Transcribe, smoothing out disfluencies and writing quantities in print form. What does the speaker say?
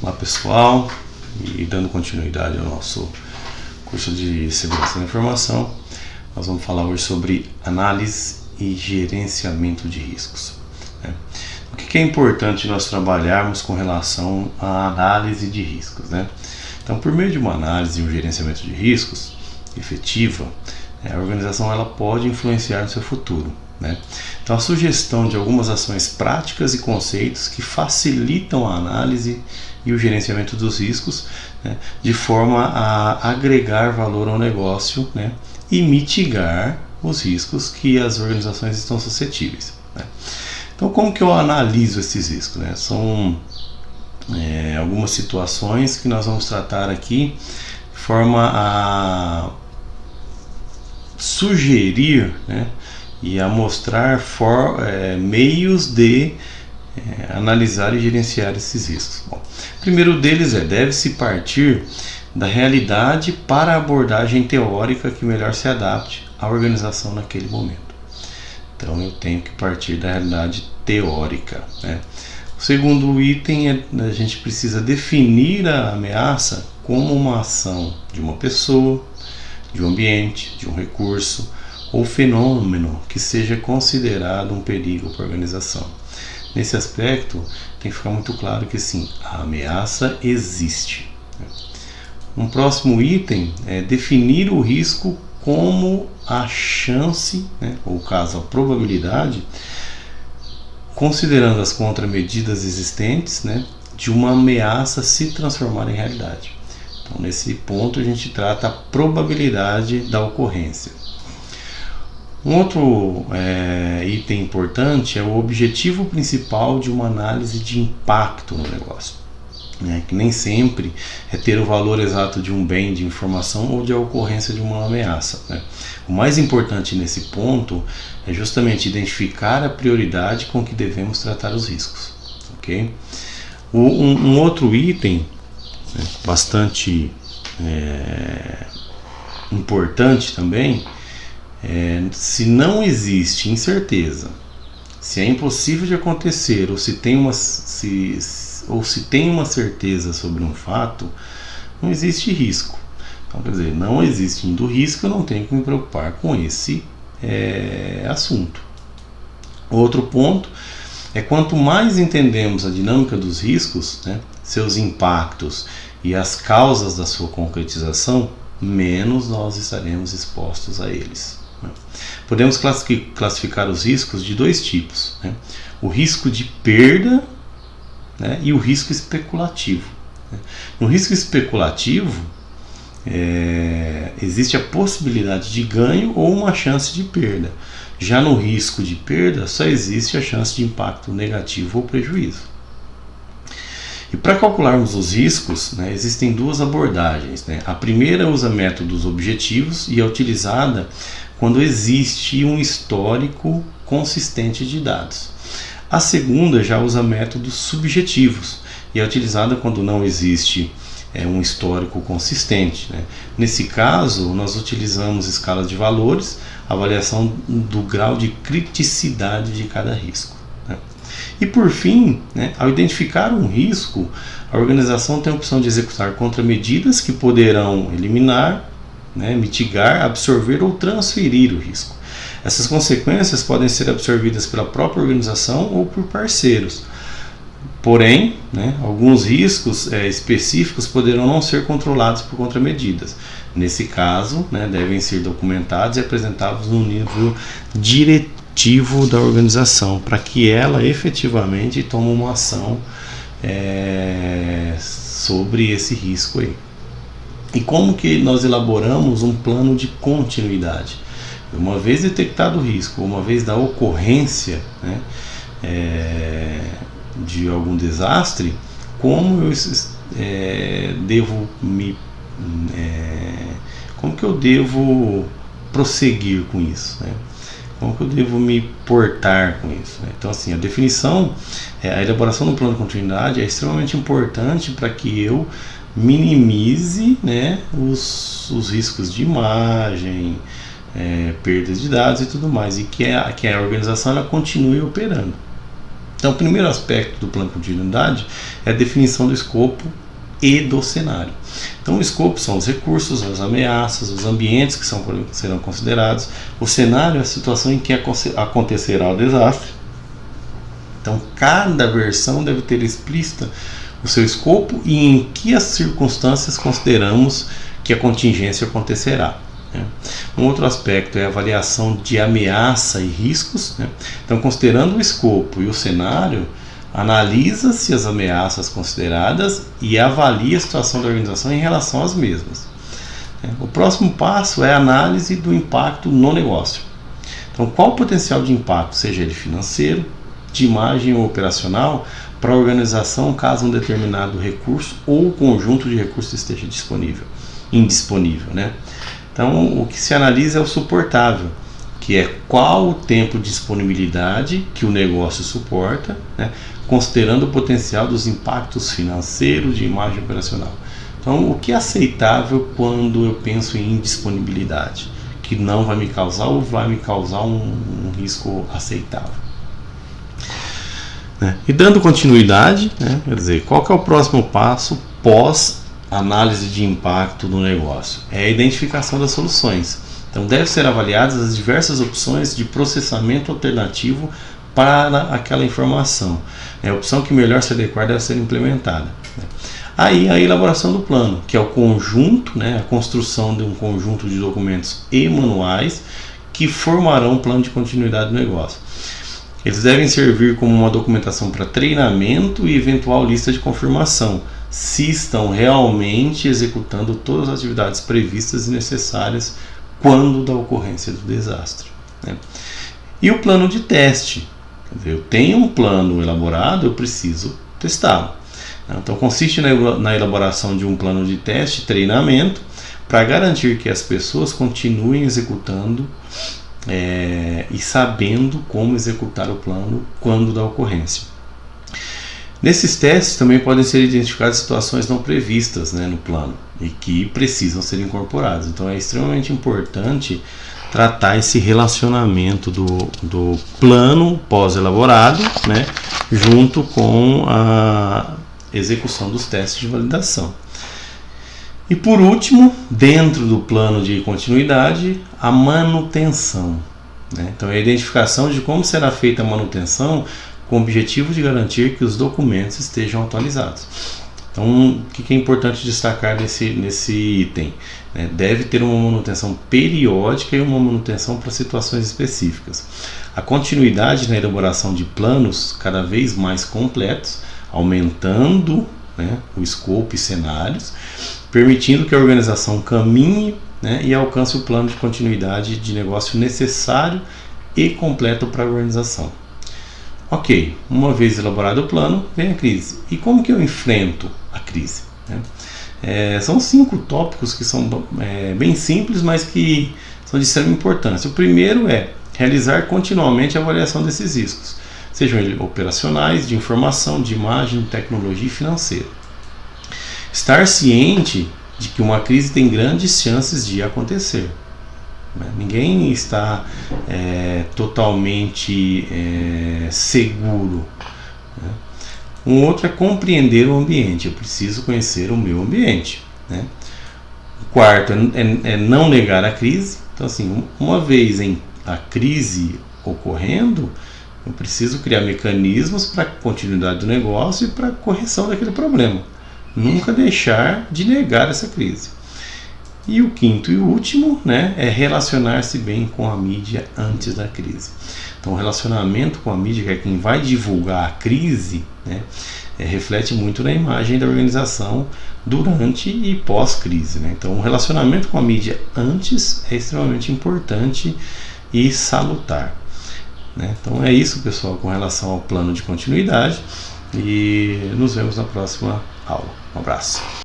Olá pessoal, e dando continuidade ao nosso curso de Segurança da Informação, nós vamos falar hoje sobre análise e gerenciamento de riscos. O que é importante nós trabalharmos com relação à análise de riscos? Então, por meio de uma análise e um gerenciamento de riscos efetiva, a organização ela pode influenciar no seu futuro. Então, a sugestão de algumas ações práticas e conceitos que facilitam a análise e o gerenciamento dos riscos, de forma a agregar valor ao negócio, e mitigar os riscos que as organizações estão suscetíveis. Então, como que eu analiso esses riscos? São algumas situações que nós vamos tratar aqui de forma a sugerir, e a mostrar meios de analisar e gerenciar esses riscos. Bom, o primeiro deles deve-se partir da realidade para a abordagem teórica que melhor se adapte à organização naquele momento. Então eu tenho que partir da realidade teórica. O segundo item a gente precisa definir a ameaça como uma ação de uma pessoa, de um ambiente, de um recurso ou fenômeno que seja considerado um perigo para a organização. Nesse aspecto, tem que ficar muito claro que sim, a ameaça existe. Um próximo item é definir o risco como a chance, ou caso a probabilidade, considerando as contramedidas existentes, de uma ameaça se transformar em realidade. Então, nesse ponto, a gente trata a probabilidade da ocorrência. Um outro item importante é o objetivo principal de uma análise de impacto no negócio, que nem sempre é ter o valor exato de um bem de informação ou de a ocorrência de uma ameaça. O mais importante nesse ponto é justamente identificar a prioridade com que devemos tratar os riscos. Okay? Um outro item bastante importante também se não existe incerteza, se é impossível de acontecer ou se tem uma certeza sobre um fato, não existe risco. Então, quer dizer, não existindo risco, eu não tenho que me preocupar com esse assunto. Outro ponto é quanto mais entendemos a dinâmica dos riscos, seus impactos e as causas da sua concretização, menos nós estaremos expostos a eles. Podemos classificar os riscos de dois tipos, o risco de perda, e o risco especulativo. No risco especulativo, existe a possibilidade de ganho ou uma chance de perda. Já no risco de perda, só existe a chance de impacto negativo ou prejuízo. E para calcularmos os riscos, existem duas abordagens. A primeira usa métodos objetivos e é utilizada quando existe um histórico consistente de dados. A segunda já usa métodos subjetivos e é utilizada quando não existe um histórico consistente. Nesse caso, nós utilizamos escalas de valores, avaliação do grau de criticidade de cada risco. E por fim, ao identificar um risco, a organização tem a opção de executar contramedidas que poderão eliminar, mitigar, absorver ou transferir o risco. Essas consequências podem ser absorvidas pela própria organização ou por parceiros. Porém, alguns riscos específicos poderão não ser controlados por contramedidas. Nesse caso, devem ser documentados e apresentados no nível diretivo da organização, para que ela efetivamente tome uma ação sobre esse risco aí. E como que nós elaboramos um plano de continuidade? Uma vez detectado o risco, uma vez da ocorrência de algum desastre, como eu como que eu devo prosseguir com isso? Como que eu devo me portar com isso? Então, assim, a definição, a elaboração do plano de continuidade é extremamente importante para que eu minimize os riscos de imagem, perdas de dados e tudo mais, e que a organização ela continue operando. Então, o primeiro aspecto do plano de continuidade é a definição do escopo e do cenário. Então, o escopo são os recursos, as ameaças, os ambientes que serão considerados. O cenário é a situação em que acontecerá o desastre. Então, cada versão deve ter explícita o seu escopo e em que as circunstâncias consideramos que a contingência acontecerá. Um outro aspecto é a avaliação de ameaça e riscos. Então, considerando o escopo e o cenário, analisa-se as ameaças consideradas e avalia a situação da organização em relação às mesmas. O próximo passo é a análise do impacto no negócio. Então, qual o potencial de impacto, seja ele financeiro, de imagem ou operacional, para a organização caso um determinado recurso ou conjunto de recursos esteja indisponível, né? Então, o que se analisa é o suportável, que é qual o tempo de disponibilidade que o negócio suporta, né, considerando o potencial dos impactos financeiros, de imagem operacional. Então, o que é aceitável quando eu penso em indisponibilidade, que não vai me causar ou vai me causar um risco aceitável. E dando continuidade, quer dizer, qual que é o próximo passo pós análise de impacto do negócio? É a identificação das soluções. Então, devem ser avaliadas as diversas opções de processamento alternativo para aquela informação. A opção que melhor se adequar deve ser implementada. Aí, a elaboração do plano, que é o conjunto, a construção de um conjunto de documentos e manuais que formarão o plano de continuidade do negócio. Eles devem servir como uma documentação para treinamento e eventual lista de confirmação, se estão realmente executando todas as atividades previstas e necessárias quando da ocorrência do desastre. E o plano de teste. Eu tenho um plano elaborado, eu preciso testá-lo. Então, consiste na elaboração de um plano de teste e treinamento para garantir que as pessoas continuem executando e sabendo como executar o plano quando da ocorrência. Nesses testes também podem ser identificadas situações não previstas no plano e que precisam ser incorporadas. Então é extremamente importante tratar esse relacionamento do plano pós-elaborado, junto com a execução dos testes de validação. E por último, dentro do plano de continuidade, a manutenção. Então, é a identificação de como será feita a manutenção com o objetivo de garantir que os documentos estejam atualizados. Então, o que é importante destacar nesse item? Deve ter uma manutenção periódica e uma manutenção para situações específicas. A continuidade na elaboração de planos cada vez mais completos, aumentando o escopo e cenários, permitindo que a organização caminhe e alcance o plano de continuidade de negócio necessário e completo para a organização. Ok, uma vez elaborado o plano, vem a crise. E como que eu enfrento a crise? São 5 tópicos que são bem simples, mas que são de extrema importância. O primeiro é realizar continuamente a avaliação desses riscos, sejam eles operacionais, de informação, de imagem, tecnologia e financeiro. Estar ciente de que uma crise tem grandes chances de acontecer. Ninguém está totalmente seguro. Um outro é compreender o ambiente. Eu preciso conhecer o meu ambiente. O quarto é não negar a crise. Então, assim, uma vez a crise ocorrendo, eu preciso criar mecanismos para a continuidade do negócio e para a correção daquele problema. Nunca deixar de negar essa crise. E o quinto e último é relacionar-se bem com a mídia antes da crise. Então, o relacionamento com a mídia, que é quem vai divulgar a crise, reflete muito na imagem da organização durante e pós-crise. Então, o relacionamento com a mídia antes é extremamente importante e salutar. Então, é isso, pessoal, com relação ao plano de continuidade. E nos vemos na próxima aula. Um abraço.